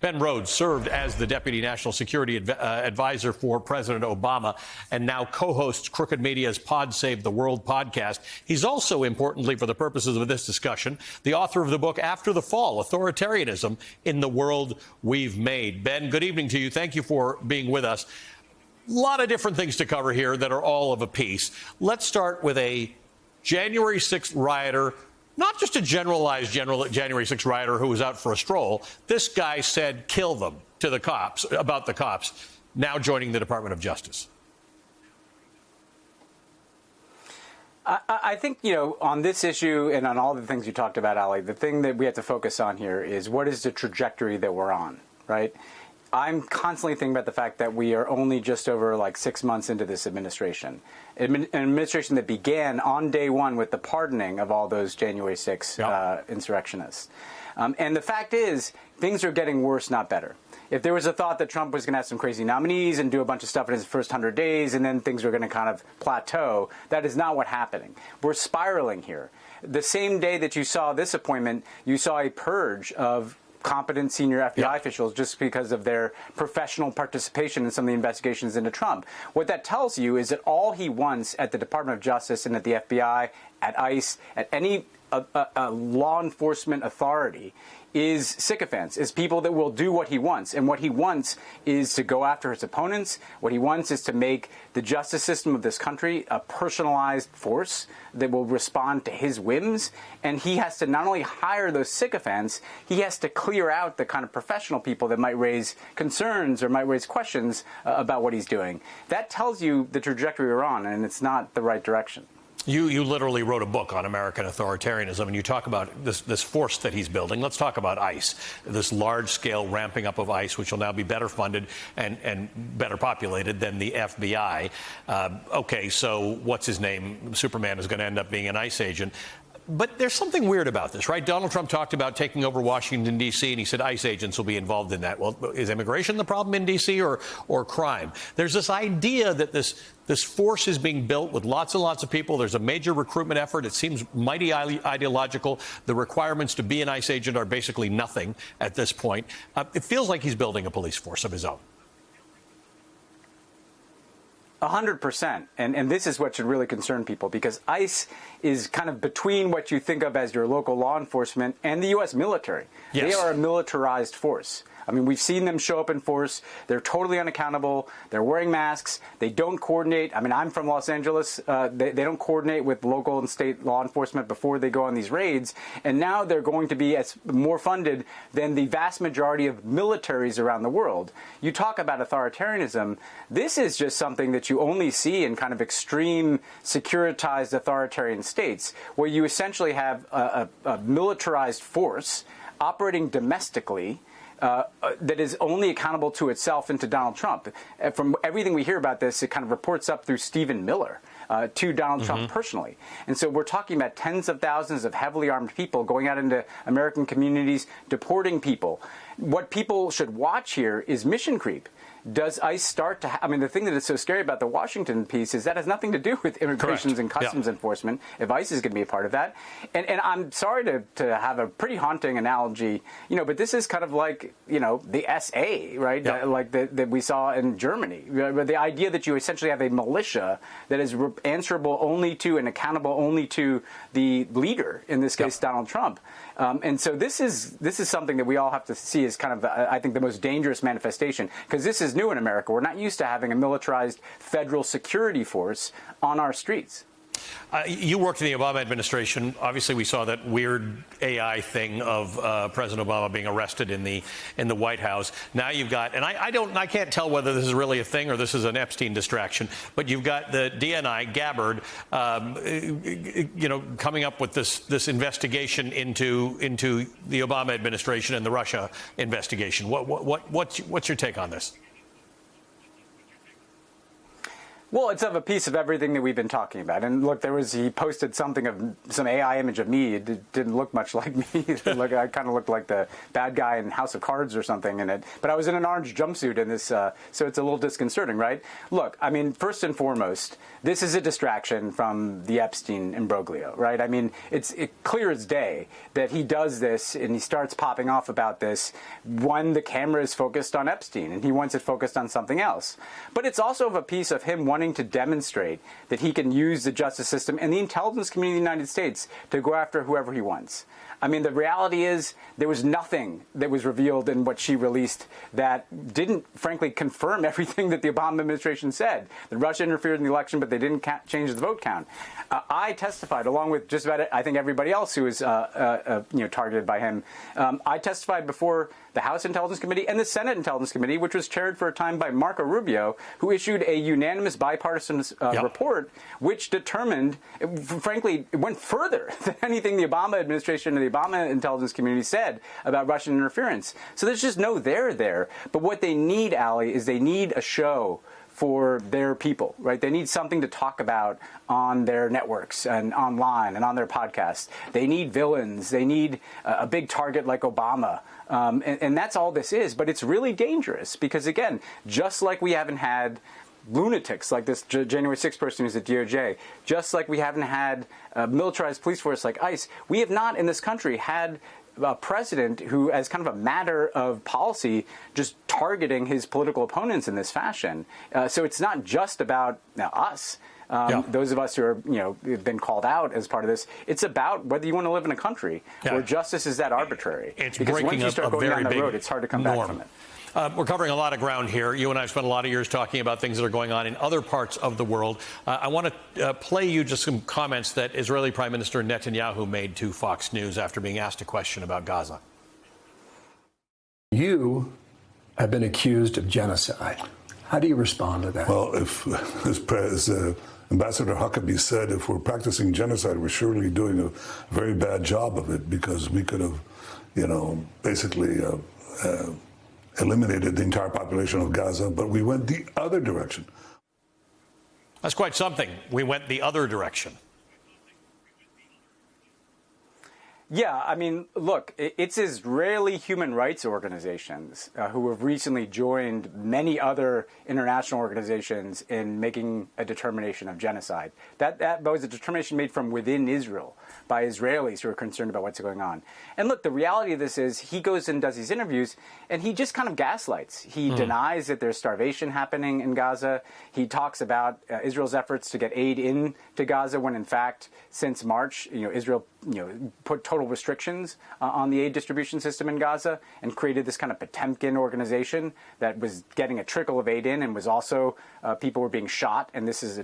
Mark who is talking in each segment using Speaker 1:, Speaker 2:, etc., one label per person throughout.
Speaker 1: Ben Rhodes served as the Deputy National Security Advisor for President Obama and now co-hosts Crooked Media's Pod Save the World podcast. He's also, importantly for the purposes of this discussion, the author of the book After the Fall, Authoritarianism in the World We've Made. Ben, good evening to you. Thank you for being with us. A lot of different things to cover here that are all of a piece. Let's start with a January 6th rioter. Not just a generalized January 6th rioter who was out for a stroll. This guy said, kill them to the cops, about the cops, now joining the Department of Justice.
Speaker 2: I think, on this issue and on all the things you talked about, Ali, the thing that we have to focus on here is what is the trajectory that we're on, right? I'm constantly thinking about the fact that we are only just over 6 months into this administration. An administration that began on day one with the pardoning of all those January 6 insurrectionists. And the fact is, things are getting worse, not better. If there was a thought that Trump was going to have some crazy nominees and do a bunch of stuff in his first 100 days and then things were going to kind of plateau, that is not what's happening. We're spiraling here. The same day that you saw this appointment, you saw a purge of competent senior FBI officials just because of their professional participation in some of the investigations into Trump. What that tells you is that all he wants at the Department of Justice and at the FBI, at ICE, at any law enforcement authority is sycophants, is people that will do what he wants. And what he wants is to go after his opponents. What he wants is to make the justice system of this country a personalized force that will respond to his whims. And he has to not only hire those sycophants, he has to clear out the kind of professional people that might raise concerns or might raise questions about what he's doing. That tells you the trajectory we're on, and it's not the right direction.
Speaker 1: You literally wrote a book on American authoritarianism, and you talk about this force that he's building. Let's talk about ICE, this large-scale ramping up of ICE, which will now be better funded and better populated than the FBI. Okay, so what's his name? Superman is going to end up being an ICE agent. But there's something weird about this, right? Donald Trump talked about taking over Washington, D.C., and he said ICE agents will be involved in that. Well, is immigration the problem in D.C. or crime? There's this idea that this force is being built with lots and lots of people. There's a major recruitment effort. It seems mighty ideological. The requirements to be an ICE agent are basically nothing at this point. It feels like he's building a police force of his own.
Speaker 2: 100%. And this is what should really concern people, because ICE is kind of between what you think of as your local law enforcement and the U.S. military. Yes. They are a militarized force. I mean, we've seen them show up in force. They're totally unaccountable. They're wearing masks. They don't coordinate. I mean, I'm from Los Angeles. They don't coordinate with local and state law enforcement before they go on these raids. And now they're going to be more funded than the vast majority of militaries around the world. You talk about authoritarianism. This is just something that you only see in kind of extreme securitized authoritarian states, where you essentially have a militarized force operating domestically that is only accountable to itself and to Donald Trump. From everything we hear about this, it kind of reports up through Stephen Miller to Donald Trump personally. And so we're talking about tens of thousands of heavily armed people going out into American communities, deporting people. What people should watch here is mission creep. Does ICE start to I mean, the thing that is so scary about the Washington piece is that has nothing to do with immigration and customs enforcement, if ICE is going to be a part of that. And I'm sorry to have a pretty haunting analogy, but this is kind of like, the SA, right? Like that we saw in Germany. The idea that you essentially have a militia that is answerable only to and accountable only to the leader, in this case, Donald Trump. And so this is something that we all have to see as kind of, I think, the most dangerous manifestation, because this is new in America. We're not used to having a militarized federal security force on our streets.
Speaker 1: You worked in the Obama administration. Obviously, we saw that weird AI thing of President Obama being arrested in the White House. Now you've got, and I can't tell whether this is really a thing or this is an Epstein distraction, but you've got the DNI Gabbard, coming up with this investigation into the Obama administration and the Russia investigation. What's your take on this?
Speaker 2: Well, it's of a piece of everything that we've been talking about. And look, he posted something of some AI image of me. It didn't look much like me. I kind of looked like the bad guy in House of Cards or something in it. But I was in an orange jumpsuit in this, so it's a little disconcerting, right? Look, I mean, first and foremost, this is a distraction from the Epstein imbroglio, right? I mean, it's clear as day that he does this and he starts popping off about this when the camera is focused on Epstein and he wants it focused on something else. But it's also of a piece of him wanting to demonstrate that he can use the justice system and the intelligence community of the United States to go after whoever he wants. I mean, the reality is there was nothing that was revealed in what she released that didn't, frankly, confirm everything that the Obama administration said. That Russia interfered in the election, but they didn't change the vote count. I testified, along with just about, I think, everybody else who was targeted by him. I testified before the House Intelligence Committee and the Senate Intelligence Committee, which was chaired for a time by Marco Rubio, who issued a unanimous bipartisan report, which determined, frankly, it went further than anything the Obama administration and the Obama intelligence community said about Russian interference. So there's just no there. But what they need, Ali, is they need a show for their people, right? They need something to talk about on their networks and online and on their podcasts. They need villains. They need a big target like Obama. And that's all this is. But it's really dangerous because, again, just like we haven't had lunatics like this January 6th person who's at DOJ, just like we haven't had a militarized police force like ICE, we have not in this country had a president who, as kind of a matter of policy, just targeting his political opponents in this fashion. So it's not just about us. Those of us who are, have been called out as part of this. It's about whether you want to live in a country where justice is that arbitrary.
Speaker 1: It's
Speaker 2: because
Speaker 1: breaking
Speaker 2: once you start going down the road, it's hard to come back from it.
Speaker 1: We're covering a lot of ground here. You and I have spent a lot of years talking about things that are going on in other parts of the world. I want to play you just some comments that Israeli Prime Minister Netanyahu made to Fox News after being asked a question about Gaza.
Speaker 3: You have been accused of genocide. How do you respond to that?
Speaker 4: Well, as Ambassador Huckabee said, if we're practicing genocide, we're surely doing a very bad job of it because we could have, basically eliminated the entire population of Gaza, but we went the other direction.
Speaker 1: That's quite something. We went the other direction.
Speaker 2: Yeah, I mean, look, it's Israeli human rights organizations who have recently joined many other international organizations in making a determination of genocide. That was a determination made from within Israel by Israelis who are concerned about what's going on. And look, the reality of this is he goes and does these interviews and he just kind of gaslights. He denies that there's starvation happening in Gaza. He talks about Israel's efforts to get aid into Gaza when, in fact, since March, Israel put total restrictions on the aid distribution system in Gaza and created this kind of Potemkin organization that was getting a trickle of aid in and was also people were being shot. And this is,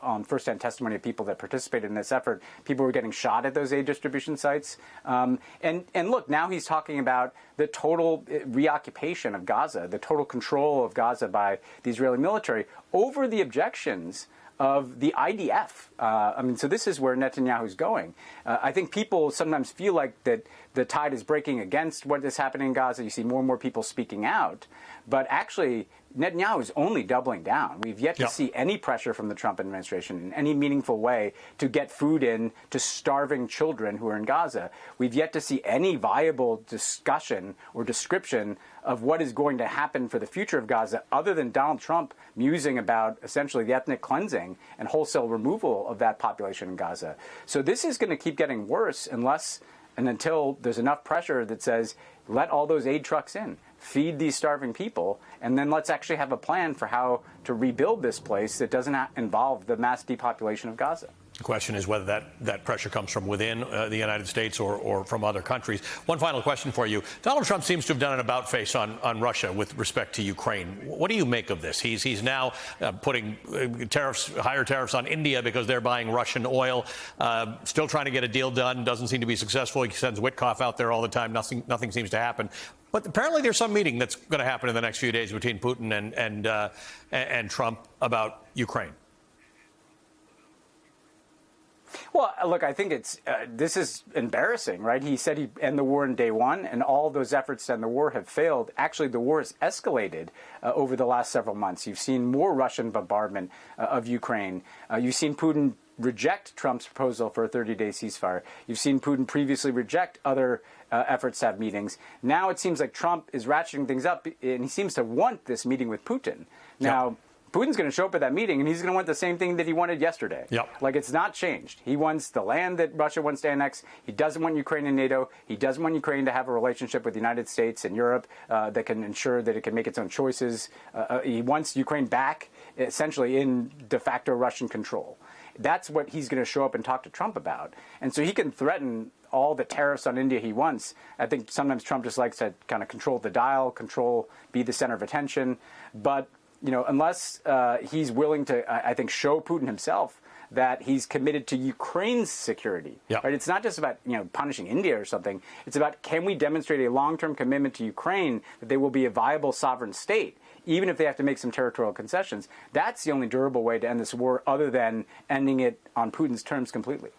Speaker 2: on firsthand testimony of people that participated in this effort. People were getting shot at those aid distribution sites. And look, now he's talking about the total reoccupation of Gaza, the total control of Gaza by the Israeli military over the objections of the IDF. So this is where Netanyahu's going. I think people sometimes feel like that the tide is breaking against what is happening in Gaza. You see more and more people speaking out. But actually, Netanyahu is only doubling down. We've yet to see any pressure from the Trump administration in any meaningful way to get food in to starving children who are in Gaza. We've yet to see any viable discussion or description of what is going to happen for the future of Gaza other than Donald Trump musing about essentially the ethnic cleansing and wholesale removal of that population in Gaza. So this is going to keep getting worse unless and until there's enough pressure that says, let all those aid trucks in, feed these starving people, and then let's actually have a plan for how to rebuild this place that doesn't involve the mass depopulation of Gaza.
Speaker 1: The question is whether that pressure comes from within the United States or from other countries. One final question for you. Donald Trump seems to have done an about-face on Russia with respect to Ukraine. What do you make of this? He's now putting higher tariffs on India because they're buying Russian oil, still trying to get a deal done, doesn't seem to be successful. He sends Witkoff out there all the time. Nothing seems to happen. But apparently there's some meeting that's going to happen in the next few days between Putin and Trump about Ukraine.
Speaker 2: Well, look, I think this is embarrassing, right? He said he'd end the war in day one, and all those efforts to end the war have failed. Actually, the war has escalated over the last several months. You've seen more Russian bombardment of Ukraine. You've seen Putin reject Trump's proposal for a 30-day ceasefire. You've seen Putin previously reject other efforts to have meetings. Now it seems like Trump is ratcheting things up, and he seems to want this meeting with Putin. Now, Putin's going to show up at that meeting, and he's going to want the same thing that he wanted yesterday.
Speaker 1: Yep.
Speaker 2: Like, it's not changed. He wants the land that Russia wants to annex. He doesn't want Ukraine in NATO. He doesn't want Ukraine to have a relationship with the United States and Europe that can ensure that it can make its own choices. He wants Ukraine back, essentially, in de facto Russian control. That's what he's going to show up and talk to Trump about. And so he can threaten all the tariffs on India he wants. I think sometimes Trump just likes to kind of control the dial, be the center of attention. But unless he's willing to, I think, show Putin himself that he's committed to Ukraine's security.
Speaker 1: Yeah.
Speaker 2: Right? It's not just about punishing India or something. It's about, can we demonstrate a long-term commitment to Ukraine that they will be a viable sovereign state, even if they have to make some territorial concessions. That's the only durable way to end this war, other than ending it on Putin's terms completely.